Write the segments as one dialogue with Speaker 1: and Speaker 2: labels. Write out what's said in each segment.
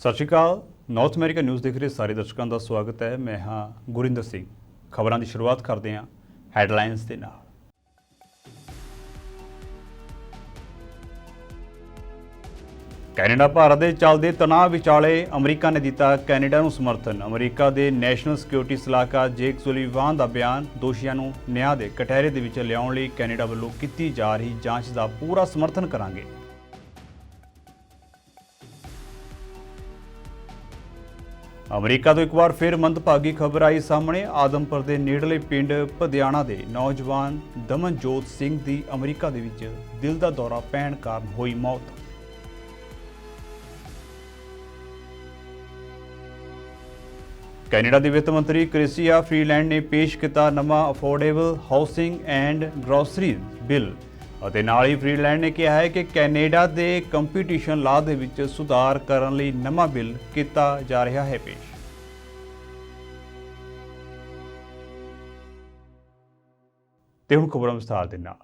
Speaker 1: ਸਤਿ ਸ਼੍ਰੀ ਅਕਾਲ। North America news ਦੇਖ ਰਹੇ ਸਾਰੇ ਦਰਸ਼ਕਾਂ ਦਾ ਸਵਾਗਤ ਹੈ। ਮੈਂ ਹਾਂ ਗੁਰਿੰਦਰ ਸਿੰਘ। ਖਬਰਾਂ ਦੀ ਸ਼ੁਰੂਆਤ ਕਰਦੇ ਹਾਂ ਹੈਡਲਾਈਨਸ ਦੇ ਨਾਲ। ਕੈਨੇਡਾ ਭਾਰਤ ਦੇ ਚੱਲਦੇ ਤਣਾਅ ਵਿਚਾਲੇ ਅਮਰੀਕਾ ਨੇ ਦਿੱਤਾ ਕੈਨੇਡਾ ਨੂੰ ਸਮਰਥਨ। ਅਮਰੀਕਾ ਦੇ ਨੈਸ਼ਨਲ ਸਿਕਿਉਰਿਟੀ ਸਲਾਹਕਾਰ ਜੇਕ ਸੁਲੀਵਾਨ ਦਾ ਬਿਆਨ। ਦੋਸ਼ੀਆਂ ਨੂੰ ਨਿਆਂ ਦੇ ਕਟਹਿਰੇ ਦੇ ਵਿੱਚ ਲਿਆਉਣ ਲਈ ਕੈਨੇਡਾ ਵੱਲੋਂ ਕੀਤੀ ਜਾ ਰਹੀ ਜਾਂਚ ਦਾ ਪੂਰਾ ਸਮਰਥਨ ਕਰਾਂਗੇ। ਅਮਰੀਕਾ ਤੋਂ ਇੱਕ ਵਾਰ ਫਿਰ ਮੰਦਭਾਗੀ ਖਬਰ ਆਈ ਸਾਹਮਣੇ। ਆਦਮਪੁਰ ਦੇ ਨੇੜਲੇ ਪਿੰਡ ਪਧਿਆਣਾ ਦੇ ਨੌਜਵਾਨ ਦਮਨਜੋਤ ਸਿੰਘ ਦੀ ਅਮਰੀਕਾ ਦੇ ਵਿੱਚ ਦਿਲ ਦਾ ਦੌਰਾ ਪੈਣ ਕਾਰਨ ਹੋਈ ਮੌਤ। ਕੈਨੇਡਾ ਦੇ ਵਿੱਤ ਮੰਤਰੀ ਕ੍ਰਿਸਿਆ ਫਰੀਲੈਂਡ ਨੇ ਪੇਸ਼ ਕੀਤਾ ਨਵਾਂ affordable housing and grocery bill ਅਤੇ ਨਾਲ ਹੀ ਫਰੀਲੈਂਡ ਨੇ ਕਿਹਾ ਹੈ ਕਿ ਕੈਨੇਡਾ ਦੇ ਕੰਪੀਟੀਸ਼ਨ ਲਾਅ ਦੇ ਵਿੱਚ ਸੁਧਾਰ ਕਰਨ ਲਈ ਨਵਾਂ ਬਿੱਲ ਕੀਤਾ ਜਾ ਰਿਹਾ ਹੈ ਪੇਸ਼। ਤੇ ਹੁਣ ਖਬਰਾਂ ਵਿਸਥਾਰ ਦੇ ਨਾਲ।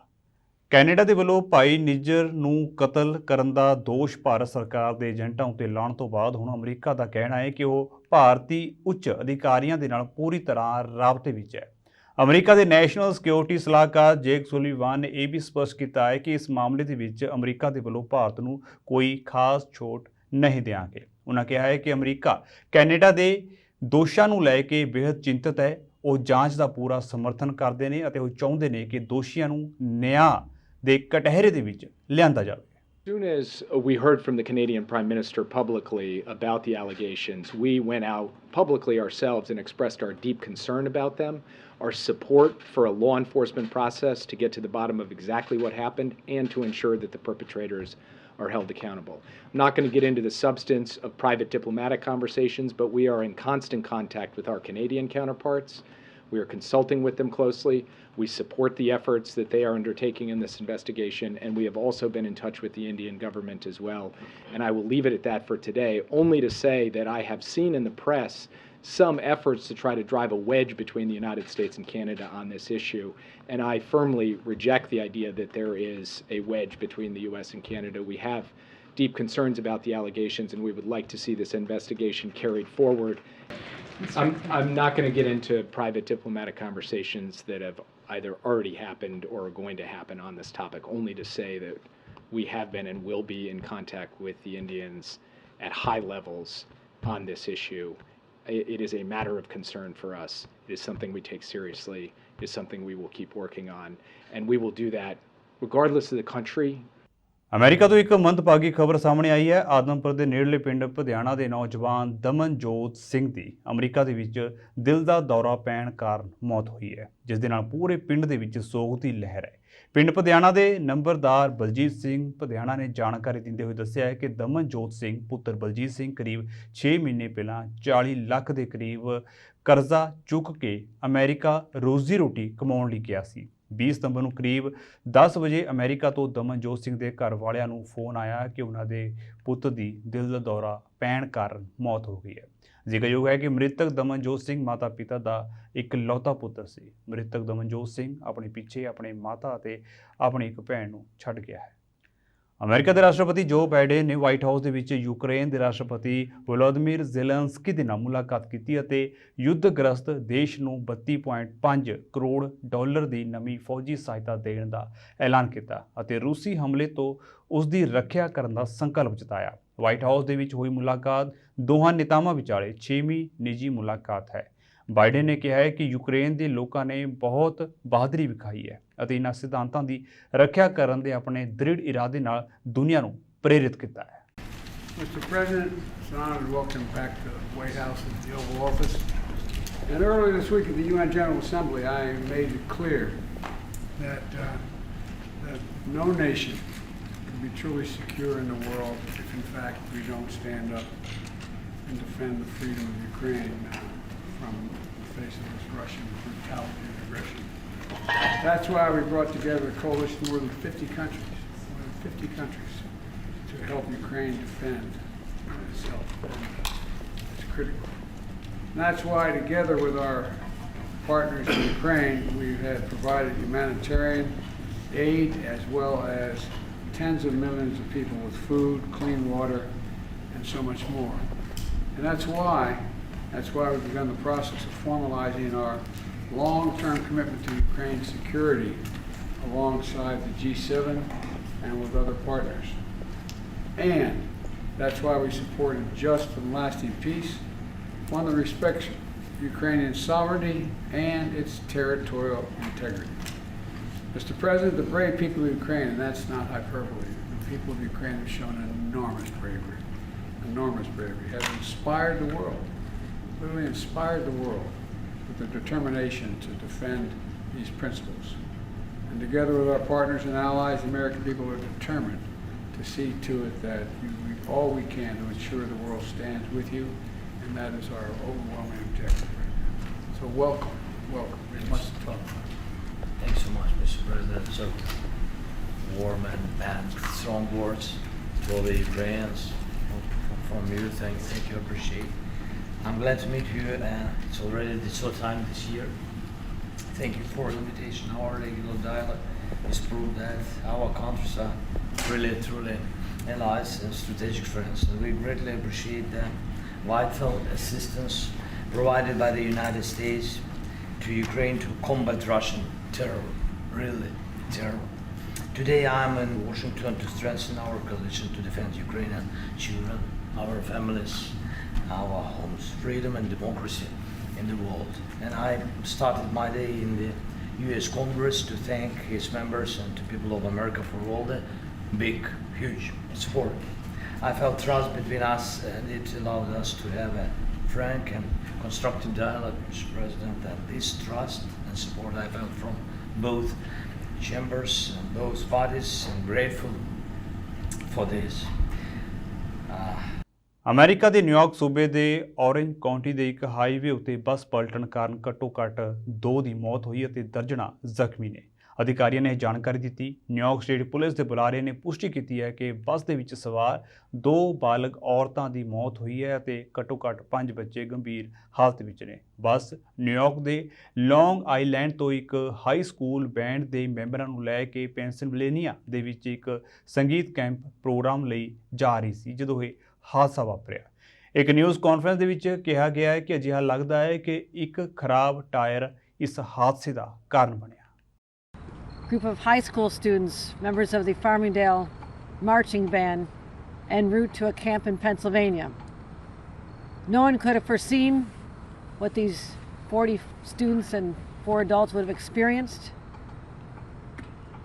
Speaker 1: ਕੈਨੇਡਾ ਦੇ ਵੱਲੋਂ ਭਾਈ ਨਿੱਜਰ ਨੂੰ ਕਤਲ ਕਰਨ ਦਾ ਦੋਸ਼ ਭਾਰਤ ਸਰਕਾਰ ਦੇ ਏਜੰਟਾਂ ਉੱਤੇ ਲਾਉਣ ਤੋਂ ਬਾਅਦ ਹੁਣ ਅਮਰੀਕਾ ਦਾ ਕਹਿਣਾ ਹੈ ਕਿ ਉਹ ਭਾਰਤੀ ਉੱਚ ਅਧਿਕਾਰੀਆਂ ਦੇ ਨਾਲ ਪੂਰੀ ਤਰ੍ਹਾਂ ਰਾਬਤੇ ਵਿੱਚ ਹੈ। ਅਮਰੀਕਾ ਦੇ ਨੈਸ਼ਨਲ ਸਿਕਿਉਰਿਟੀ ਸਲਾਹਕਾਰ ਜੇਕ ਸੁਲੀਵਾਨ ਨੇ ਇਹ ਵੀ ਸਪਸ਼ਟ ਕੀਤਾ ਹੈ ਕਿ ਇਸ ਮਾਮਲੇ ਦੇ ਵਿੱਚ ਅਮਰੀਕਾ ਦੇ ਵੱਲੋਂ ਭਾਰਤ ਨੂੰ ਕੋਈ ਖਾਸ ਛੋਟ ਨਹੀਂ ਦੇਵਾਂਗੇ। ਉਹਨਾਂ ਕਿਹਾ ਹੈ ਕਿ ਅਮਰੀਕਾ ਕੈਨੇਡਾ ਦੇ ਦੋਸ਼ਾਂ ਨੂੰ ਲੈ ਕੇ ਬੇहद ਚਿੰਤਤ ਹੈ। ਉਹ ਜਾਂਚ ਦਾ ਪੂਰਾ ਸਮਰਥਨ ਕਰਦੇ ਨੇ ਅਤੇ ਉਹ ਚਾਹੁੰਦੇ ਨੇ ਕਿ ਦੋਸ਼ੀਆਂ ਨੂੰ ਨਿਆਂ ਦੇ ਕਟਹਿਰੇ ਦੇ ਵਿੱਚ ਲਿਆਂਦਾ ਜਾਵੇ।
Speaker 2: As soon as we heard from the Canadian Prime Minister publicly about the allegations, we went out publicly ourselves and expressed our deep concern about them, our support for a law enforcement process to get to the bottom of exactly what happened and to ensure that the perpetrators are held accountable. I'm not going to get into the substance of private diplomatic conversations, but we are in constant contact with our Canadian counterparts. We are consulting with them closely. We support the efforts that they are undertaking in this investigation, and we have also been in touch with the Indian government as well. And I will leave it at that for today, only to say that I have seen in the press some efforts to try to drive a wedge between the United States and Canada on this issue, and I firmly reject the idea that there is a wedge between the US and Canada. We have deep concerns about the allegations, and we would like to see this investigation carried forward. I'm not going to get into private diplomatic conversations that have either already happened or are going to happen on this topic, only to say that we have been and will be in contact with the Indians at high levels on this issue. It is a matter of concern for us. It is something we take seriously. It is something we will keep working on, and we will do that regardless of the country.
Speaker 1: America ਤੋਂ ਇੱਕ ਮੰਦਭਾਗੀ ਖਬਰ ਸਾਹਮਣੇ ਆਈ ਹੈ। ਆਦਮਪੁਰ ਦੇ ਨੇੜਲੇ ਪਿੰਡ ਪਧਿਆਣਾ ਦੇ ਨੌਜਵਾਨ ਦਮਨਜੋਤ ਸਿੰਘ ਦੀ ਅਮਰੀਕਾ ਦੇ ਵਿੱਚ ਦਿਲ ਦਾ ਦੌਰਾ ਪੈਣ ਕਾਰਨ ਮੌਤ ਹੋਈ ਹੈ, ਜਿਸ ਦੇ ਨਾਲ ਪੂਰੇ ਪਿੰਡ ਦੇ ਵਿੱਚ ਸੋਗ ਦੀ ਲਹਿਰ ਹੈ। ਪਿੰਡ ਪਧਿਆਣਾ ਦੇ ਨੰਬਰਦਾਰ ਬਲਜੀਤ ਸਿੰਘ ਪਧਿਆਣਾ ਨੇ ਜਾਣਕਾਰੀ ਦਿੰਦੇ ਹੋਏ ਦੱਸਿਆ ਹੈ ਕਿ ਦਮਨਜੋਤ ਸਿੰਘ ਪੁੱਤਰ ਬਲਜੀਤ ਸਿੰਘ ਕਰੀਬ 6 ਮਹੀਨੇ ਪਹਿਲਾਂ 40 ਲੱਖ ਦੇ ਕਰੀਬ ਕਰਜ਼ਾ ਚੁੱਕ ਕੇ ਅਮਰੀਕਾ ਰੋਜ਼ੀ ਰੋਟੀ ਕਮਾਉਣ ਲਈ ਗਿਆ ਸੀ। 20 ਸਤੰਬਰ ਨੂੰ ਕਰੀਬ 10 ਵਜੇ ਅਮਰੀਕਾ ਤੋਂ ਦਮਨਜੋਤ ਸਿੰਘ ਦੇ ਘਰ ਵਾਲਿਆਂ ਨੂੰ ਫੋਨ ਆਇਆ ਕਿ ਉਹਨਾਂ ਦੇ ਪੁੱਤ ਦੀ ਦਿਲ ਦਾ ਦੌਰਾ ਪੈਣ ਕਾਰਨ ਮੌਤ ਹੋ ਗਈ ਹੈ। ਜ਼ਿਕਰਯੋਗ ਹੈ ਕਿ ਮ੍ਰਿਤਕ ਦਮਨਜੋਤ ਸਿੰਘ ਮਾਤਾ ਪਿਤਾ ਦਾ ਇਕਲੌਤਾ ਪੁੱਤਰ ਸੀ। ਮ੍ਰਿਤਕ ਦਮਨਜੋਤ ਸਿੰਘ ਆਪਣੇ ਪਿੱਛੇ ਆਪਣੇ ਮਾਤਾ ਅਤੇ ਆਪਣੀ ਇੱਕ ਭੈਣ ਨੂੰ ਛੱਡ ਗਿਆ ਹੈ। ਅਮਰੀਕਾ ਦੇ ਰਾਸ਼ਟਰਪਤੀ ਜੋ ਬਾਈਡਨ ਨੇ ਵਾਈਟ ਹਾਊਸ ਦੇ ਵਿੱਚ ਯੂਕਰੇਨ ਦੇ ਰਾਸ਼ਟਰਪਤੀ ਵੋਲੋਦੀਮੀਰ ਜ਼ੈਲੈਂਸਕੀ ਦੇ ਨਾਲ ਮੁਲਾਕਾਤ ਕੀਤੀ ਅਤੇ ਯੁੱਧਗ੍ਰਸਤ ਦੇਸ਼ ਨੂੰ $32.5 ਕਰੋੜ ਦੀ ਨਵੀਂ ਫੌਜੀ ਸਹਾਇਤਾ ਦੇਣ ਦਾ ਐਲਾਨ ਕੀਤਾ ਅਤੇ ਰੂਸੀ ਹਮਲੇ ਤੋਂ ਉਸ ਦੀ ਰੱਖਿਆ ਕਰਨ ਦਾ ਸੰਕਲਪ ਜਤਾਇਆ। ਵਾਈਟ ਹਾਊਸ ਦੇ ਵਿੱਚ ਹੋਈ ਮੁਲਾਕਾਤ ਦੋਹਾਂ ਨੇਤਾਵਾਂ ਵਿਚਾਲੇ 6ਵੀਂ ਨਿੱਜੀ ਮੁਲਾਕਾਤ ਹੈ। ਬਾਈਡਨ ਨੇ ਕਿਹਾ ਹੈ ਕਿ ਯੂਕਰੇਨ ਦੇ ਲੋਕਾਂ ਨੇ ਬਹੁਤ ਬਹਾਦਰੀ ਵਿਖਾਈ ਹੈ ਅਤੇ ਇਹਨਾਂ ਸਿਧਾਂਤਾਂ ਦੀ ਰੱਖਿਆ ਕਰਨ ਦੇ ਆਪਣੇ ਦ੍ਰਿੜ ਇਰਾਦੇ ਨਾਲ ਦੁਨੀਆ ਨੂੰ ਪ੍ਰੇਰਿਤ ਕੀਤਾ ਹੈ।
Speaker 3: Mr. President, it's an honor to welcome back to the White House and the Oval Office. And earlier this week at the UN General Assembly, I made it clear that no nation can be truly secure in the world if, in fact, we don't stand up and defend the freedom of Ukraine from the face of this Russian brutality and aggression. That's why we brought together a coalition of more than 50 countries, to help Ukraine defend itself. It's critical. And that's why, together with our partners in Ukraine, we have provided humanitarian aid as well as tens of millions of people with food, clean water, and so much more. And that's why we've begun the process of formalizing our long-term commitment to Ukraine's security alongside the G7 and with other partners. And that's why we support a just and lasting peace, one that respects Ukrainian sovereignty and its territorial integrity. Mr. President, the brave people of Ukraine, and that's not hyperbole, the people of Ukraine have shown enormous bravery, have inspired the world, literally inspired the world with their determination to defend these principles. And together with our partners and allies, the American people are determined to see to it that we do all we can to ensure the world stands with you, and that is our overwhelming objective right now. So welcome. We must talk about it.
Speaker 4: Thanks so much, Mr. President. So warm and strong words to all the Ukrainians from you. Thank you, appreciate. I'm glad to meet you, and it's already the third time this year. Thank you for the invitation. Our regular dialogue has proved that our countries are really, truly allies and strategic friends, and we greatly appreciate the vital assistance provided by the United States to Ukraine to combat Russian terror, really terror. Today I'm in Washington to strengthen our coalition to defend Ukrainian children, our families, our homes, freedom and democracy in the world. And I started my day in the US Congress to thank its members and to people of America for all the big, huge support. I felt trust between us, and it allowed us to have a frank and constructive dialogue, Mr. President, and this trust and support I felt from both chambers and both parties, and grateful for this.
Speaker 1: America ਦੇ New York ਸੂਬੇ ਦੇ orange County ਦੇ ਇੱਕ highway ਉੱਤੇ ਬੱਸ ਪਲਟਣ ਕਾਰਨ ਘੱਟੋ-ਘੱਟ 2 ਦੀ ਮੌਤ ਹੋਈ ਅਤੇ ਦਰਜਨਾਂ ਜ਼ਖਮੀ ਨੇ। ਅਧਿਕਾਰੀਆਂ ਨੇ ਜਾਣਕਾਰੀ ਦਿੱਤੀ। ਨਿਊਯਾਰਕ ਸਟੇਟ ਪੁਲਿਸ ਦੇ ਬੁਲਾਰੇ ਨੇ ਪੁਸ਼ਟੀ ਕੀਤੀ ਹੈ ਕਿ ਬੱਸ ਦੇ ਵਿੱਚ ਸਵਾਰ 2 ਬਾਲਗ ਔਰਤਾਂ ਦੀ ਮੌਤ ਹੋਈ ਹੈ ਅਤੇ ਘੱਟੋ-ਘੱਟ 5 ਬੱਚੇ ਗੰਭੀਰ ਹਾਲਤ ਵਿੱਚ ਨੇ। ਬੱਸ ਨਿਊਯਾਰਕ ਦੇ ਲੌਂਗ ਆਈਲੈਂਡ ਤੋਂ ਇੱਕ ਹਾਈ ਸਕੂਲ ਬੈਂਡ ਦੇ ਮੈਂਬਰਾਂ ਨੂੰ ਲੈ ਕੇ ਪੈਨਸਿਲਵੇਨੀਆ ਦੇ ਵਿੱਚ ਇੱਕ ਸੰਗੀਤ ਕੈਂਪ ਪ੍ਰੋਗਰਾਮ ਲਈ ਜਾ ਰਹੀ ਸੀ ਜਦੋਂ ਇਹ ਹਾਦਸਾ ਵਾਪਰਿਆ। ਇੱਕ ਨਿਊਜ਼ ਕਾਨਫਰੰਸ ਦੇ ਵਿੱਚ ਕਿਹਾ ਗਿਆ ਹੈ ਕਿ ਅਜਿਹਾ ਲੱਗਦਾ ਹੈ ਕਿ ਇੱਕ ਖਰਾਬ ਟਾਇਰ ਇਸ ਹਾਦਸੇ ਦਾ ਕਾਰਨ ਬਣਿਆ।
Speaker 5: Group of high school students, members of the Farmingdale marching band, en route to a camp in Pennsylvania. No one could have foreseen what these 40 students and 4 adults would have experienced,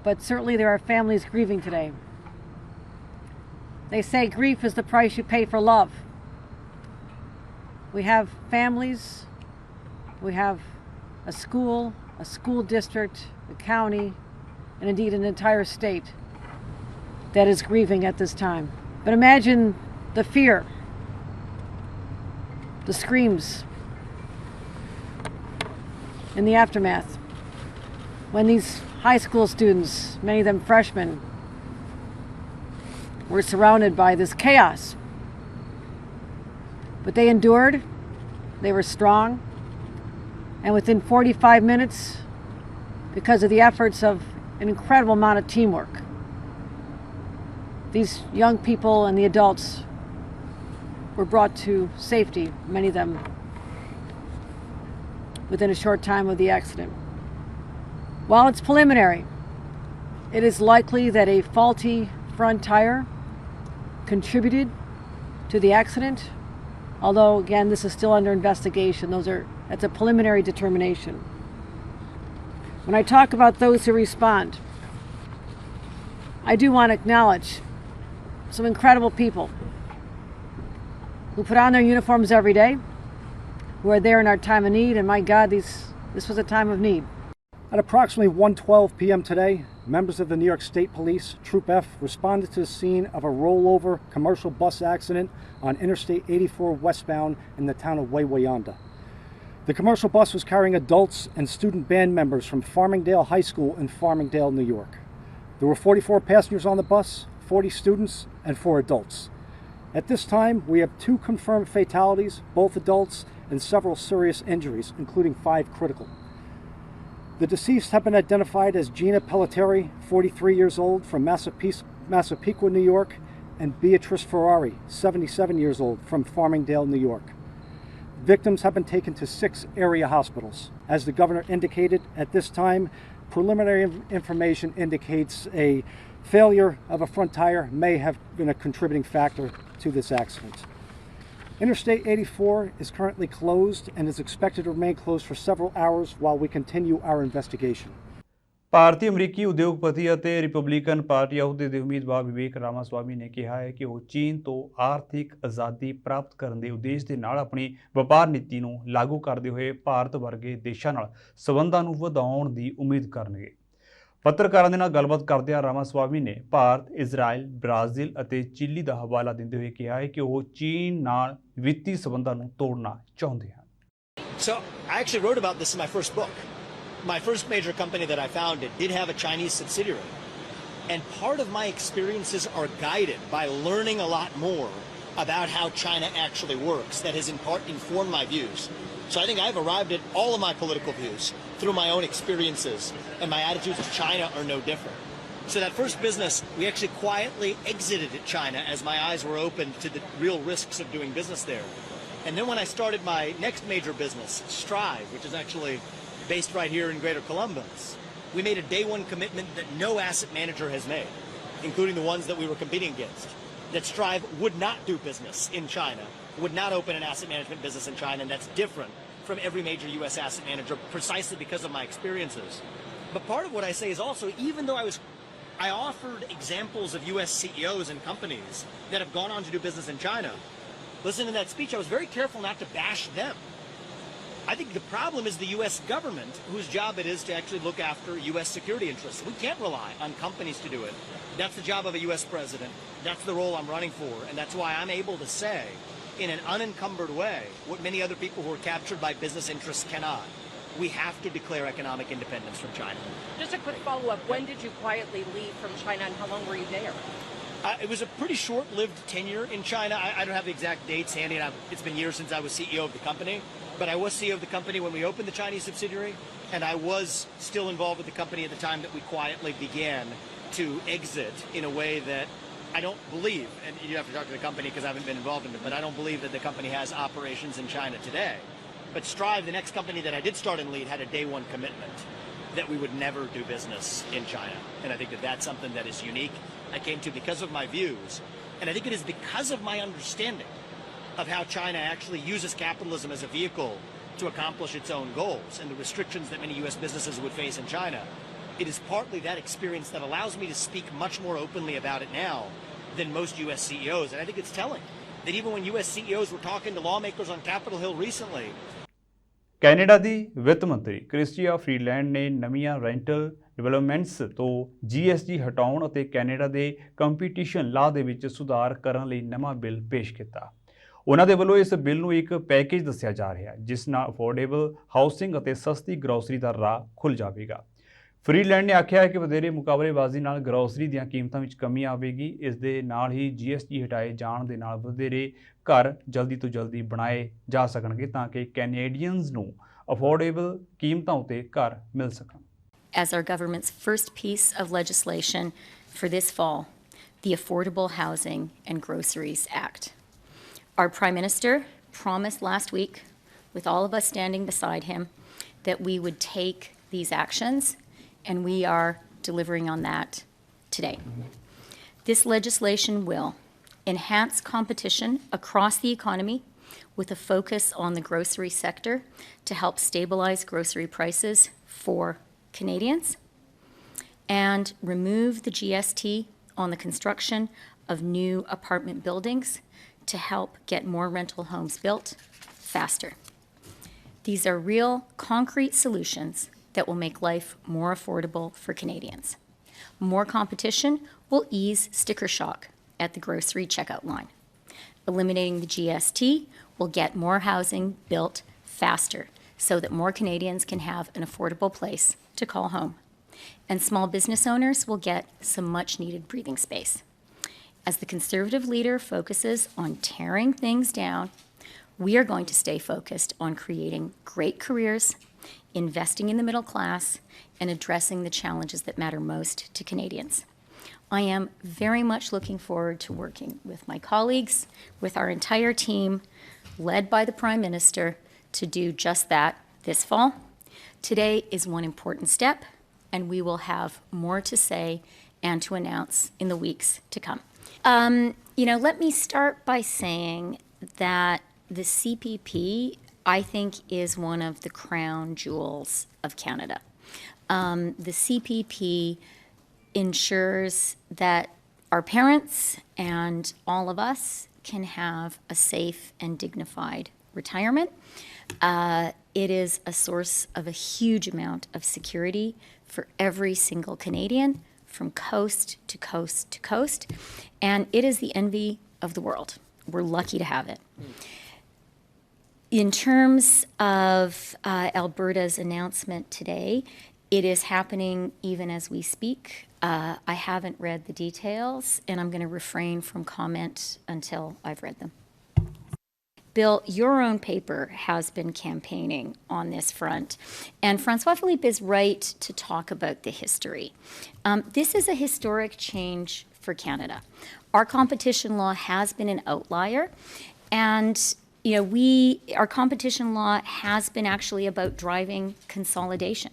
Speaker 5: but certainly there are families grieving today. They say grief is the price you pay for love. We have families, we have a school district, a county, and indeed an entire state that is grieving at this time. But imagine the fear, the screams in the aftermath when these high school students, many of them freshmen, were surrounded by this chaos. But they endured, they were strong, and within 45 minutes, because of the efforts of an incredible amount of teamwork, these young people and the adults were brought to safety, many of them within a short time of the accident. While it's preliminary, it is likely that a faulty front tire contributed to the accident, although again this is still under investigation. That's a preliminary determination. When I talk about those who respond, I do want to acknowledge some incredible people who put on their uniforms every day, who are there in our time of need, and my God, this was a time of need.
Speaker 6: At approximately 1:12 p.m. today, members of the New York State Police, Troop F, responded to the scene of a rollover commercial bus accident on Interstate 84 westbound in the town of Wayanda. The commercial bus was carrying adults and student band members from Farmingdale High School in Farmingdale, New York. There were 44 passengers on the bus, 40 students, and 4 adults. At this time, we have 2 confirmed fatalities, both adults, and several serious injuries, including 5 critical. The deceased have been identified as Gina Pelletieri, 43 years old, from Massapequa, New York, and Beatrice Ferrari, 77 years old, from Farmingdale, New York. Victims have been taken to 6 area hospitals. As the governor indicated, at this time, preliminary information indicates a failure of a front tire may have been a contributing factor to this accident. Interstate 84 is currently closed and is expected to remain closed for several hours while we continue our investigation.
Speaker 1: ਭਾਰਤੀ ਅਮਰੀਕੀ ਉਦਯੋਗਪਤੀ ਅਤੇ Republican party ਅਹੁਦੇ ਦੇ ਉਮੀਦਵਾਰ ਵਿਵੇਕ ਰਾਮਾਸਵਾਮੀ ਨੇ ਕਿਹਾ ਹੈ ਕਿ ਉਹ ਚੀਨ ਤੋਂ ਆਰਥਿਕ ਆਜ਼ਾਦੀ ਪ੍ਰਾਪਤ ਕਰਨ ਦੇ ਉਦੇਸ਼ ਦੇ ਨਾਲ ਆਪਣੀ ਵਪਾਰ ਨੀਤੀ ਨੂੰ ਲਾਗੂ ਕਰਦੇ ਹੋਏ ਭਾਰਤ ਵਰਗੇ ਦੇਸ਼ਾਂ ਨਾਲ ਸਬੰਧਾਂ ਨੂੰ ਵਧਾਉਣ ਦੀ ਉਮੀਦ ਕਰਨਗੇ। ਪੱਤਰਕਾਰਾਂ ਦੇ ਨਾਲ ਗੱਲਬਾਤ ਕਰਦਿਆਂ ਰਾਮਾਸਵਾਮੀ ਨੇ ਭਾਰਤ, ਇਜ਼ਰਾਈਲ, ਬ੍ਰਾਜ਼ੀਲ ਅਤੇ ਚਿਲੀ ਦਾ ਹਵਾਲਾ ਦਿੰਦੇ ਹੋਏ ਕਿਹਾ ਹੈ ਕਿ ਉਹ ਚੀਨ ਨਾਲ ਵਿੱਤੀ ਸਬੰਧਾਂ ਨੂੰ ਤੋੜਨਾ ਚਾਹੁੰਦੇ ਹਨ।
Speaker 7: So I actually wrote about this in my first book. My first major company that I founded did have a Chinese subsidiary. And part of my experiences are guided by learning a lot more about how China actually works that has in part informed my views. So I think I've arrived at all of my political views through my own experiences, and my attitudes to China are no different. So that first business, we actually quietly exited China as my eyes were opened to the real risks of doing business there. And then when I started my next major business, Strive, which is actually based right here in Greater Columbus, we made a day one commitment that no asset manager has made, including the ones that we were competing against, that Strive would not do business in China, would not open an asset management business in China, and that's different from every major U.S. asset manager precisely because of my experiences. But part of what I say is also, even though I offered examples of U.S. CEOs and companies that have gone on to do business in China, listen to that speech, I was very careful not to bash them. I think the problem is the U.S. government, whose job it is to actually look after U.S. security interests. We can't rely on companies to do it. That's the job of a U.S. president. That's the role I'm running for. And that's why I'm able to say, in an unencumbered way, what many other people who are captured by business interests cannot. We have to declare economic independence from China.
Speaker 8: Just a quick follow-up. When did you quietly leave from China, and how long were you there?
Speaker 7: It was a pretty short-lived tenure in China. I don't have the exact dates handy, and it's been years since I was CEO of the company. But I was CEO of the company when we opened the Chinese subsidiary, and I was still involved with the company at the time that we quietly began to exit in a way that I don't believe, and you have to talk to the company because I haven't been involved in it, but I don't believe that the company has operations in China today. But Strive, the next company that I did start and lead, had a day one commitment that we would never do business in China. And I think that that's something that is unique. I came to because of my views, and I think it is because of my understanding of how China actually uses capitalism as a vehicle to accomplish its own goals and the restrictions that many U.S. businesses would face in China. It is partly that experience that allows me to speak much more openly about it now than most U.S. CEOs. And I think it's telling that even when U.S. CEOs were talking to lawmakers on Capitol Hill recently,
Speaker 1: Canada ਦੀ ਵਿੱਤ ਮੰਤਰੀ Christy Freeland ਨੇ ਨਵੀਆਂ rental developments ਤੋਂ GST ਹਟਾਉਣ ਅਤੇ Canada ਦੇ competition law ਦੇ ਵਿੱਚ ਸੁਧਾਰ ਕਰਨ ਲਈ ਨਵਾਂ ਬਿੱਲ ਪੇਸ਼ ਕੀਤਾ। ਉਹਨਾਂ ਦੇ ਵੱਲੋਂ ਇਸ ਬਿੱਲ ਨੂੰ ਇੱਕ ਪੈਕੇਜ ਦੱਸਿਆ ਜਾ ਰਿਹਾ ਹੈ ਜਿਸ ਨਾਲ ਅਫੋਰਡੇਬਲ ਹਾਊਸਿੰਗ ਅਤੇ ਸਸਤੀ ਗਰੋਸਰੀ ਦਾ ਰਾਹ ਖੁੱਲ੍ਹ ਜਾਵੇਗਾ। ਫਰੀਲੈਂਡ ਨੇ ਆਖਿਆ ਹੈ ਕਿ ਵਧੇਰੇ ਮੁਕਾਬਲੇਬਾਜ਼ੀ ਨਾਲ ਗਰੋਸਰੀ ਦੀਆਂ ਕੀਮਤਾਂ ਵਿੱਚ ਕਮੀ ਆਵੇਗੀ। ਇਸ ਦੇ ਨਾਲ ਹੀ GST ਹਟਾਏ ਜਾਣ ਦੇ ਨਾਲ ਵਧੇਰੇ ਘਰ ਜਲਦੀ ਤੋਂ ਜਲਦੀ ਬਣਾਏ ਜਾ ਸਕਣਗੇ ਤਾਂ ਕਿ ਕੈਨੇਡੀਅਨਜ਼ ਨੂੰ ਅਫੋਰਡੇਬਲ ਕੀਮਤਾਂ ਉੱਤੇ ਘਰ ਮਿਲ ਸਕਣ।
Speaker 9: As our government's first piece of legislation for this fall, the Affordable Housing and Groceries Act. Our Prime Minister promised last week, with all of us standing beside him, that we would take these actions, and we are delivering on that today. This legislation will enhance competition across the economy with a focus on the grocery sector to help stabilize grocery prices for Canadians, and remove the GST on the construction of new apartment buildings to help get more rental homes built faster. These are real, concrete solutions that will make life more affordable for Canadians. More competition will ease sticker shock at the grocery checkout line. Eliminating the GST will get more housing built faster so that more Canadians can have an affordable place to call home. And small business owners will get some much needed breathing space. As the Conservative leader focuses on tearing things down, we are going to stay focused on creating great careers, investing in the middle class, and addressing the challenges that matter most to Canadians. I am very much looking forward to working with my colleagues, with our entire team, led by the Prime Minister, to do just that this fall. Today is one important step, and we will have more to say and to announce in the weeks to come. Let me start by saying that the CPP, I think, is one of the crown jewels of Canada. The CPP ensures that our parents and all of us can have a safe and dignified retirement. It is a source of a huge amount of security for every single Canadian from coast to coast to coast, and it is the envy of the world. We're lucky to have it. In terms of Alberta's announcement today, it is happening even as we speak. I haven't read the details, and I'm going to refrain from comment until I've read them. Bill, your own paper has been campaigning on this front, and Francois Philippe is right to talk about the history. This is a historic change for Canada. Our competition law has been an outlier, and our competition law has been actually about driving consolidation.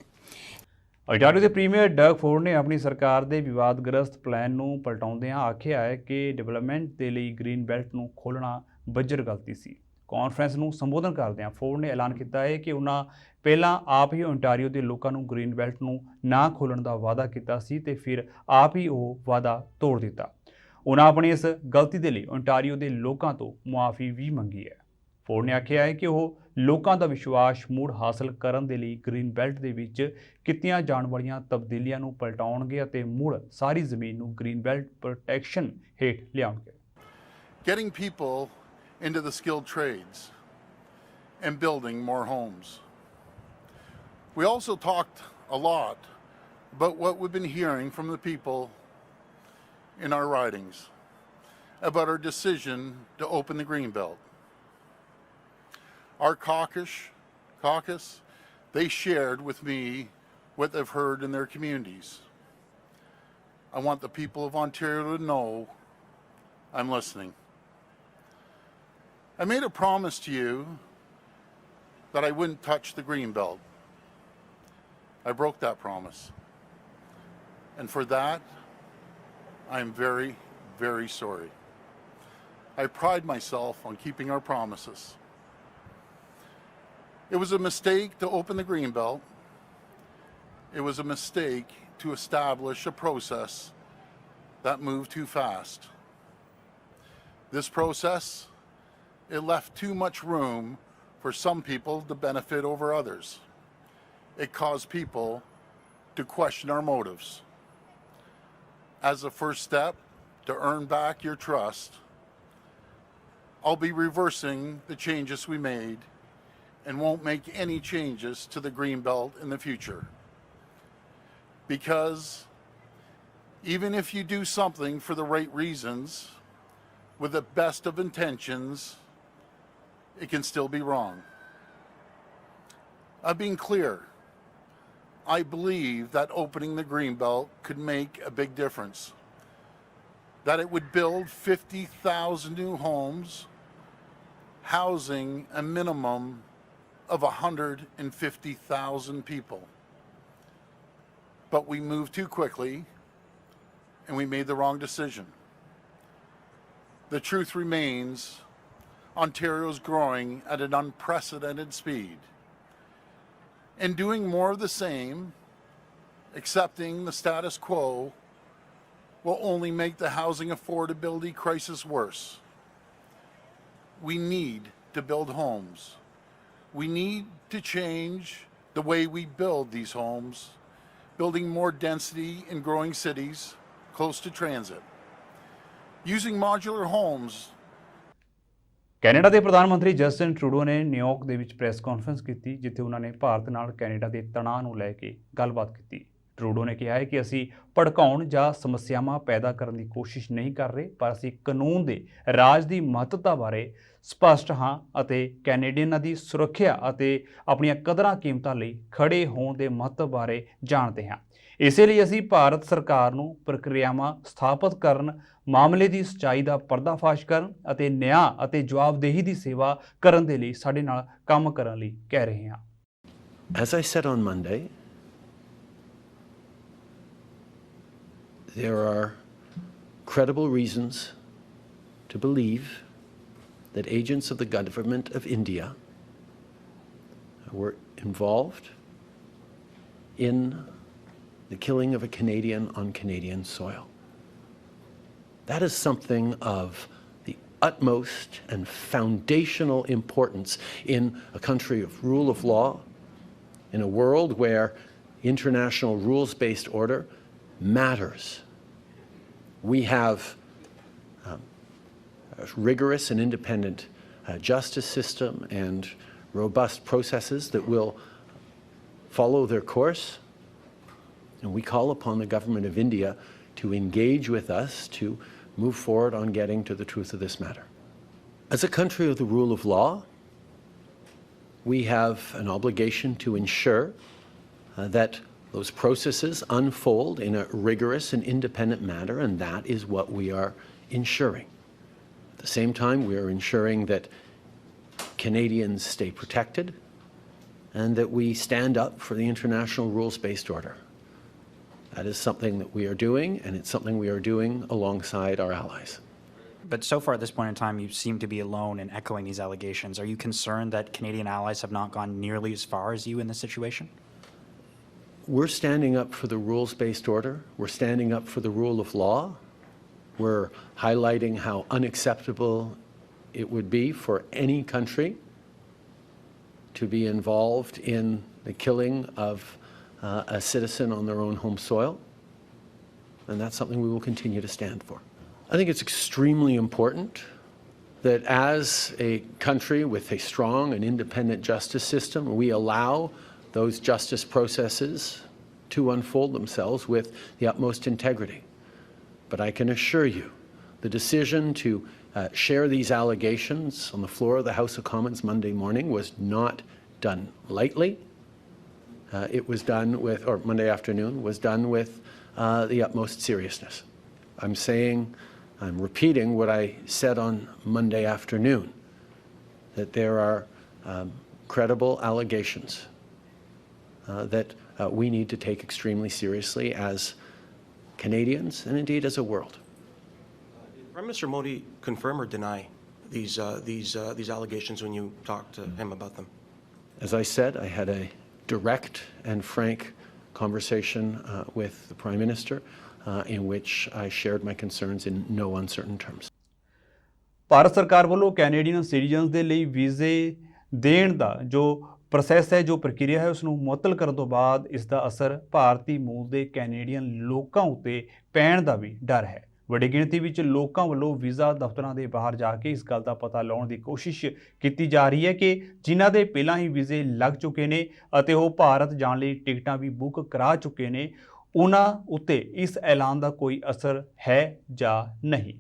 Speaker 1: ontario ਦੇ premier Doug Ford ਨੇ ਆਪਣੀ ਸਰਕਾਰ ਦੇ ਵਿਵਾਦਗ੍ਰਸਤ plan ਨੂੰ ਪਲਟਾਉਂਦਿਆਂ ਆਖਿਆ ਹੈ ਕਿ development ਦੇ ਲਈ ਗ੍ਰੀਨ ਬੈਲਟ ਨੂੰ ਖੋਲ੍ਹਣਾ ਬੱਜਰ ਗਲਤੀ ਸੀ। ਕਾਨਫਰੰਸ ਨੂੰ ਸੰਬੋਧਨ ਕਰਦਿਆਂ ਫੋਰਡ ਨੇ ਐਲਾਨ ਕੀਤਾ ਹੈ ਕਿ ਉਹਨਾਂ ਪਹਿਲਾਂ ਆਪ ਹੀ ontario ਦੇ ਲੋਕਾਂ ਨੂੰ ਗ੍ਰੀਨ ਬੈਲਟ ਨੂੰ ਨਾ ਖੋਲ੍ਹਣ ਦਾ ਵਾਅਦਾ ਕੀਤਾ ਸੀ ਤੇ ਫਿਰ ਆਪ ਹੀ ਉਹ ਵਾਅਦਾ ਤੋੜ ਦਿੱਤਾ। ਉਹਨਾਂ ਆਪਣੀ ਇਸ ਗਲਤੀ ਦੇ ਲਈ ontario ਦੇ ਲੋਕਾਂ ਤੋਂ ਮੁਆਫੀ ਵੀ ਮੰਗੀ ਹੈ। ਫੋਰਡ ਨੇ ਆਖਿਆ ਹੈ ਕਿ ਉਹ ਲੋਕਾਂ ਦਾ ਵਿਸ਼ਵਾਸ ਮੁੜ ਹਾਸਲ ਕਰਨ ਦੇ ਲਈ ਗ੍ਰੀਨ ਬੈਲਟ ਦੇ ਵਿੱਚ ਕੀਤੀਆਂ ਜਾਣ ਵਾਲੀਆਂ ਤਬਦੀਲੀਆਂ ਨੂੰ ਪਲਟਾਉਣਗੇ ਅਤੇ ਮੁੜ ਸਾਰੀ ਜ਼ਮੀਨ ਨੂੰ ਗ੍ਰੀਨ ਬੈਲਟ ਪ੍ਰੋਟੈਕਸ਼ਨ ਹੇਠ ਲਿਆਉਣਗੇ।
Speaker 10: Getting people into the skilled trades and building more homes. We also talked a lot about what we've been hearing from the people in our ridings about our decision to open the Greenbelt. Our caucus, they shared with me what they've heard in their communities. I want the people of Ontario to know I'm listening. I made a promise to you that I wouldn't touch the Greenbelt. I broke that promise. And for that, I am very, very sorry. I pride myself on keeping our promises. It was a mistake to open the Greenbelt. It was a mistake to establish a process that moved too fast. This process, it left too much room for some people to benefit over others. It caused people to question our motives. As a first step to earn back your trust, I'll be reversing the changes we made and won't make any changes to the Greenbelt in the future. Because even if you do something for the right reasons, with the best of intentions, it can still be wrong. I've been clear. I believe that opening the Greenbelt could make a big difference. That it would build 50,000 new homes, housing a minimum of 150,000 people. But we moved too quickly and we made the wrong decision. The truth remains, Ontario's growing at an unprecedented speed. And doing more of the same, accepting the status quo, will only make the housing affordability crisis worse. We need to build homes. We need to change the way we build these homes, building more density in growing cities close to transit. Using modular homes.
Speaker 1: Canada ਦੇ ਪ੍ਰਧਾਨ ਮੰਤਰੀ Justin Trudeau ਨੇ New York ਦੇ ਵਿੱਚ press conference ਕੀਤੀ ਜਿੱਥੇ ਉਹਨਾਂ ਨੇ ਭਾਰਤ ਨਾਲ ਕੈਨੇਡਾ ਦੇ ਤਣਾਅ ਨੂੰ ਲੈ ਕੇ ਗੱਲਬਾਤ ਕੀਤੀ। ਟਰੂਡੋ ਨੇ ਕਿਹਾ ਹੈ ਕਿ ਅਸੀਂ ਭੜਕਾਉਣ ਜਾਂ ਸਮੱਸਿਆਵਾਂ ਪੈਦਾ ਕਰਨ ਦੀ ਕੋਸ਼ਿਸ਼ ਨਹੀਂ ਕਰ ਰਹੇ, ਪਰ ਅਸੀਂ ਕਾਨੂੰਨ ਦੇ ਰਾਜ ਦੀ ਮਹੱਤਤਾ ਬਾਰੇ ਸਪਸ਼ਟ ਹਾਂ ਅਤੇ ਕੈਨੇਡੀਅਨਾਂ ਦੀ ਸੁਰੱਖਿਆ ਅਤੇ ਆਪਣੀਆਂ ਕਦਰਾਂ ਕੀਮਤਾਂ ਲਈ ਖੜੇ ਹੋਣ ਦੇ ਮਹੱਤਵ ਬਾਰੇ ਜਾਣਦੇ ਹਾਂ। ਇਸੇ ਲਈ ਅਸੀਂ ਭਾਰਤ ਸਰਕਾਰ ਨੂੰ ਪ੍ਰਕਿਰਿਆਵਾਂ ਸਥਾਪਿਤ ਕਰਨ, ਮਾਮਲੇ ਦੀ ਸੱਚਾਈ ਦਾ ਪਰਦਾਫਾਸ਼ ਕਰਨ ਅਤੇ ਨਿਆਂ ਅਤੇ ਜਵਾਬਦੇਹੀ ਦੀ ਸੇਵਾ ਕਰਨ ਦੇ ਲਈ ਸਾਡੇ ਨਾਲ ਕੰਮ ਕਰਨ ਲਈ ਕਹਿ ਰਹੇ ਹਾਂ।
Speaker 11: As I said on Monday, there are credible reasons to believe that agents of the government of India were involved in the killing of a Canadian on Canadian soil. That is something of the utmost and foundational importance in a country of rule of law, in a world where international rules-based order matters. We have a rigorous and independent justice system and robust processes that will follow their course. And we call upon the government of India to engage with us to move forward on getting to the truth of this matter. As a country of the rule of law, we have an obligation to ensure that those processes unfold in a rigorous and independent manner, and that is what we are ensuring. At the same time, we are ensuring that Canadians stay protected and that we stand up for the international rules-based order. That is something that we are doing, and it's something we are doing alongside our allies.
Speaker 12: But so far at this point in time, you seem to be alone in echoing these allegations. Are you concerned that Canadian allies have not gone nearly as far as you in this situation?
Speaker 11: We're standing up for the rules-based order. We're standing up for the rule of law. We're highlighting how unacceptable it would be for any country to be involved in the killing of a citizen on their own home soil. And that's something we will continue to stand for. I think it's extremely important that as a country with a strong and independent justice system, we allow those justice processes to unfold themselves with the utmost integrity. But I can assure you, the decision to share these allegations on the floor of the House of Commons Monday morning was not done lightly. It was done with, or Monday afternoon, was done with the utmost seriousness. I'm repeating what I said on Monday afternoon, that there are credible allegations that we need to take extremely seriously as Canadians and indeed as a world.
Speaker 13: Prime Minister Modi confirm or deny these allegations when you talked to him about them?
Speaker 11: As I said, I had a direct and frank conversation with the Prime Minister in which I shared my concerns in no uncertain terms.
Speaker 1: Bharat ਸਰਕਾਰ ਵੱਲੋਂ Canadian citizens ਦੇ ਲਈ ਵੀਜ਼ੇ ਦੇਣ ਦਾ ਜੋ process ਹੈ, ਜੋ ਪ੍ਰਕਿਰਿਆ ਹੈ, ਉਸ ਨੂੰ ਮੁਅੱਤਲ ਕਰਨ ਤੋਂ ਬਾਅਦ ਇਸ ਦਾ ਅਸਰ ਭਾਰਤੀ ਮੂਲ ਦੇ ਕੈਨੇਡੀਅਨ ਲੋਕਾਂ ਉੱਤੇ ਪੈਣ ਦਾ ਵੀ ਡਰ ਹੈ। ਵੱਡੀ ਗਿਣਤੀ ਵਿੱਚ ਲੋਕਾਂ ਵੱਲੋਂ ਵੀਜ਼ਾ ਦਫ਼ਤਰਾਂ ਦੇ ਬਾਹਰ ਜਾ ਕੇ ਇਸ ਗੱਲ ਦਾ ਪਤਾ ਲਾਉਣ ਦੀ ਕੋਸ਼ਿਸ਼ ਕੀਤੀ ਜਾ ਰਹੀ ਹੈ ਕਿ ਜਿਨ੍ਹਾਂ ਦੇ ਪਹਿਲਾਂ ਹੀ ਵੀਜ਼ੇ ਲੱਗ ਚੁੱਕੇ ਨੇ ਅਤੇ ਉਹ ਭਾਰਤ ਜਾਣ ਲਈ ਟਿਕਟਾਂ ਵੀ ਬੁੱਕ ਕਰਾ ਚੁੱਕੇ ਨੇ, ਉਹਨਾਂ ਉੱਤੇ ਇਸ ਐਲਾਨ ਦਾ ਕੋਈ ਅਸਰ ਹੈ ਜਾਂ ਨਹੀਂ।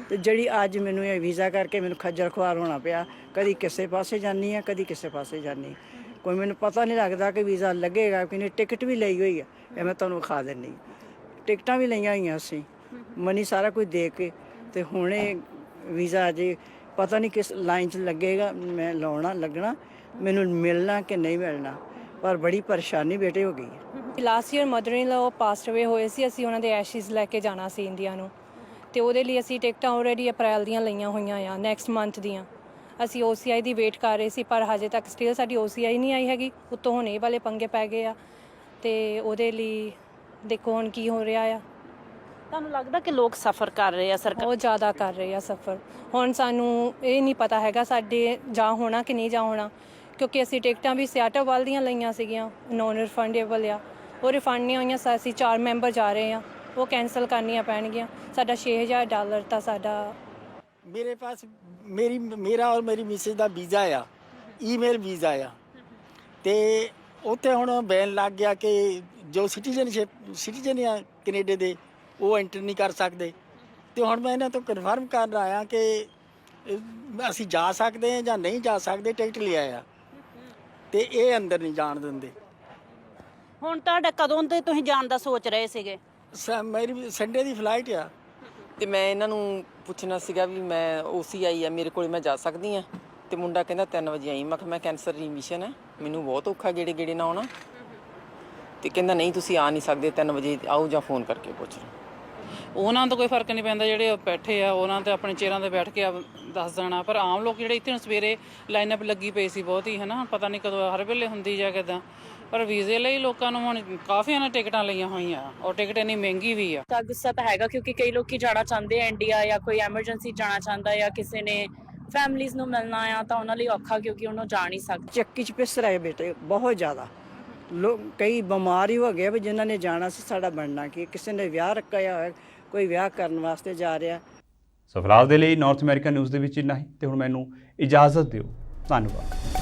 Speaker 14: ਤੇ ਜਿਹੜੀ ਅੱਜ ਮੈਨੂੰ ਇਹ ਵੀਜ਼ਾ ਕਰਕੇ ਮੈਨੂੰ ਖੱਜਲ ਖੁਆਰ ਹੋਣਾ ਪਿਆ, ਕਦੀ ਕਿਸੇ ਪਾਸੇ ਜਾਂਦੀ ਹਾਂ, ਕਦੀ ਕਿਸੇ ਪਾਸੇ ਜਾਂਦੀ, ਕੋਈ ਮੈਨੂੰ ਪਤਾ ਨਹੀਂ ਲੱਗਦਾ ਕਿ ਵੀਜ਼ਾ ਲੱਗੇਗਾ ਕਿ ਨਹੀਂ। ਟਿਕਟ ਵੀ ਲਈ ਹੋਈ ਹੈ, ਇਹ ਮੈਂ ਤੁਹਾਨੂੰ ਵਿਖਾ ਦਿੰਦੀ, ਟਿਕਟਾਂ ਵੀ ਲਈਆਂ ਹੋਈਆਂ ਅਸੀਂ, ਮਨੀ ਸਾਰਾ ਕੁਝ ਦੇ ਕੇ, ਤੇ ਹੁਣ ਇਹ ਵੀਜ਼ਾ ਅਜੇ ਪਤਾ ਨਹੀਂ ਕਿਸ ਲਾਈਨ 'ਚ ਲੱਗੇਗਾ, ਮੈਂ ਲੱਗਣਾ ਮੈਨੂੰ ਮਿਲਣਾ ਕਿ ਨਹੀਂ ਮਿਲਣਾ, ਪਰ ਬੜੀ ਪਰੇਸ਼ਾਨੀ ਬੇਟੇ ਹੋ ਗਈ ਹੈ।
Speaker 15: ਲਾਸਟ ਈਅਰ ਮਦਰ ਇਨ ਲਾ ਪਾਸਟ ਅਵੇ ਹੋਏ ਸੀ, ਅਸੀਂ ਉਹਨਾਂ ਦੇ ਐਸ਼ਿਜ਼ ਲੈ ਕੇ ਜਾਣਾ ਸੀ ਇੰਡੀਆ ਨੂੰ, ਤੇ ਉਹਦੇ ਲਈ ਅਸੀਂ ਟਿਕਟਾਂ ਆਲਰੇਡੀ ਅਪ੍ਰੈਲ ਦੀਆਂ ਲਈਆਂ ਹੋਈਆਂ ਆ, ਨੈਕਸਟ ਮੰਥ ਦੀਆਂ। ਅਸੀਂ OCI ਦੀ ਵੇਟ ਕਰ ਰਹੇ ਸੀ, ਪਰ ਹਜੇ ਤੱਕ ਸਟਿਲ ਸਾਡੀ OCI ਨਹੀਂ ਆਈ ਹੈਗੀ। ਉੱਤੋਂ ਹੁਣ ਇਹ ਵਾਲੇ ਪੰਗੇ ਪੈ ਗਏ ਆ, ਤੇ ਉਹਦੇ ਲਈ ਦੇਖੋ ਹੁਣ ਕੀ ਹੋ ਰਿਹਾ ਆ।
Speaker 8: ਤੁਹਾਨੂੰ ਲੱਗਦਾ ਕਿ ਲੋਕ ਸਫ਼ਰ ਕਰ ਰਹੇ ਆ, ਸਰਕਾਰ
Speaker 15: ਬਹੁਤ ਜ਼ਿਆਦਾ ਕਰ ਰਹੇ ਆ ਸਫ਼ਰ। ਹੁਣ ਸਾਨੂੰ ਇਹ ਨਹੀਂ ਪਤਾ ਹੈਗਾ ਸਾਡੇ ਜਾ ਹੋਣਾ ਕਿ ਨਹੀਂ ਜਾ ਹੋਣਾ, ਕਿਉਂਕਿ ਅਸੀਂ ਟਿਕਟਾਂ ਵੀ ਸਿਆਟਲ ਵੱਲ ਦੀਆਂ ਲਈਆਂ ਸੀਗੀਆਂ, ਨੋਨ ਰਿਫੰਡੇਬਲ ਆ, ਉਹ ਰਿਫੰਡ ਨਹੀਂ ਹੋਈਆਂ। ਅਸੀਂ 4 ਮੈਂਬਰ ਜਾ ਰਹੇ ਹਾਂ, ਉਹ ਕੈਂਸਲ ਕਰਨੀਆਂ ਪੈਣਗੀਆਂ। ਸਾਡਾ $6000 ਤਾਂ ਸਾਡਾ
Speaker 16: ਮੇਰੇ ਪਾਸ ਮੇਰਾ ਔਰ ਮੇਰੀ ਮਿਸਿਸ ਦਾ ਵੀਜ਼ਾ ਆ, ਈਮੇਲ ਵੀਜ਼ਾ ਆ, ਤੇ ਉੱਥੇ ਹੁਣ ਬੈਨ ਲੱਗ ਗਿਆ ਕਿ ਜੋ ਸਿਟੀਜ਼ਨ ਆ ਕੈਨੇਡਾ ਦੇ ਉਹ ਐਂਟਰ ਨਹੀਂ ਕਰ ਸਕਦੇ। ਤੇ ਹੁਣ ਮੈਂ ਇਹਨਾਂ ਤੋਂ ਕਨਫਰਮ ਕਰਨ ਆਇਆ ਕਿ ਅਸੀਂ ਜਾ ਸਕਦੇ ਹਾਂ ਜਾਂ ਨਹੀਂ ਜਾ ਸਕਦੇ, ਟਿਕਟ ਲਿਆ ਆ ਤੇ ਇਹ ਅੰਦਰ ਨਹੀਂ ਜਾਣ ਦਿੰਦੇ।
Speaker 17: ਹੁਣ ਤੁਹਾਡਾ ਕਦੋਂ ਤੇ ਤੁਸੀਂ ਜਾਣ ਦਾ ਸੋਚ ਰਹੇ ਸੀਗੇ?
Speaker 16: ਮੇਰੀ ਸੰਡੇ ਦੀ ਫਲਾਈਟ ਆ।
Speaker 18: ਤੇ ਮੈਂ ਇਹਨਾਂ ਨੂੰ ਪੁੱਛਣਾ ਸੀਗਾ ਵੀ ਮੈਂ OCI ਆ, ਮੇਰੇ ਕੋਲ ਮੈਂ ਜਾ ਸਕਦੀ ਆ? ਤੇ ਮੁੰਡਾ ਕਹਿੰਦਾ 3 ਵਜੇ ਆਈ। ਮੈਂ ਕਿਹਾ ਮੈਂ ਕੈਂਸਰ ਰਿਮਿਸ਼ਨ ਹੈ, ਮੈਨੂੰ ਬਹੁਤ ਔਖਾ ਗੇੜੇ ਨਾ ਆਉਣਾ। ਤੇ ਕਹਿੰਦਾ ਨਹੀਂ ਤੁਸੀਂ ਆ ਨਹੀਂ ਸਕਦੇ, 3 ਵਜੇ ਆਓ ਜਾਂ ਫੋਨ ਕਰਕੇ ਪੁੱਛ ਲਓ।
Speaker 19: ਉਹਨਾਂ ਤੋਂ ਕੋਈ ਫਰਕ ਨਹੀਂ ਪੈਂਦਾ, ਜਿਹੜੇ ਬੈਠੇ ਆ ਉਹਨਾਂ ਤੇ ਆਪਣੇ ਚੇਅਰਾਂ ਤੇ ਬੈਠ ਕੇ ਦੱਸ ਦੇਣਾ। ਪਰ ਆਮ ਲੋਕ ਜਿਹੜੇ ਇੱਥੇ ਹੁਣ ਸਵੇਰੇ ਲਾਈਨਅਪ ਲੱਗੀ ਪਈ ਸੀ ਬਹੁਤ ਹੀ, ਹੈ ਨਾ, ਪਤਾ ਨਹੀਂ ਕਦੋਂ ਹਰ ਵੇਲੇ ਹੁੰਦੀ ਜਾਂ ਕਿੱਦਾਂ। ਪਰ ਵੀਜ਼ੇ ਲਈ ਲੋਕਾਂ ਨੂੰ ਹੁਣ ਕਾਫੀਆਂ ਨੇ ਟਿਕਟਾਂ ਲਈਆਂ ਹੋਈਆਂ, ਔਰ ਟਿਕਟ ਇੰਨੀ ਮਹਿੰਗੀ ਵੀ ਆ।
Speaker 17: ਤਾਂ ਗੁੱਸਾ ਤਾਂ ਹੈਗਾ ਕਿਉਂਕਿ ਕਈ ਲੋਕੀ ਜਾਣਾ ਚਾਹੁੰਦੇ ਆ ਇੰਡੀਆ, ਜਾਂ ਕੋਈ ਐਮਰਜੈਂਸੀ ਜਾਣਾ ਚਾਹੁੰਦਾ, ਜਾਂ ਕਿਸੇ ਨੇ ਫੈਮਲੀਜ਼ ਨੂੰ ਮਿਲਣਾ ਆ, ਤਾਂ ਉਹਨਾਂ ਲਈ ਔਖਾ ਕਿਉਂਕਿ ਉਹਨੂੰ ਜਾ ਨਹੀਂ ਸਕਦੇ।
Speaker 14: ਚੱਕੀ 'ਚ ਪਿਸ ਰਹੇ ਬੇਟੇ ਬਹੁਤ ਜ਼ਿਆਦਾ ਲੋਕ, ਕਈ ਬਿਮਾਰ ਹੀ ਹੋ ਗਏ ਵੀ ਜਿਨ੍ਹਾਂ ਨੇ ਜਾਣਾ ਸੀ। ਸਾਡਾ ਬਣਨਾ ਕਿ ਕਿਸੇ ਨੇ ਵਿਆਹ ਰੱਖਿਆ ਹੋਇਆ, ਕੋਈ ਵਿਆਹ ਕਰਨ ਵਾਸਤੇ ਜਾ ਰਿਹਾ।
Speaker 1: ਸੋ ਫਿਲਹਾਲ ਦੇ ਲਈ ਨਾਰਥ ਅਮਰੀਕਨ ਨਿਊਜ਼ ਦੇ ਵਿੱਚ ਇੰਨਾ ਹੀ, ਤੇ ਹੁਣ ਮੈਨੂੰ ਇਜਾਜ਼ਤ ਦਿਓ। ਧੰਨਵਾਦ।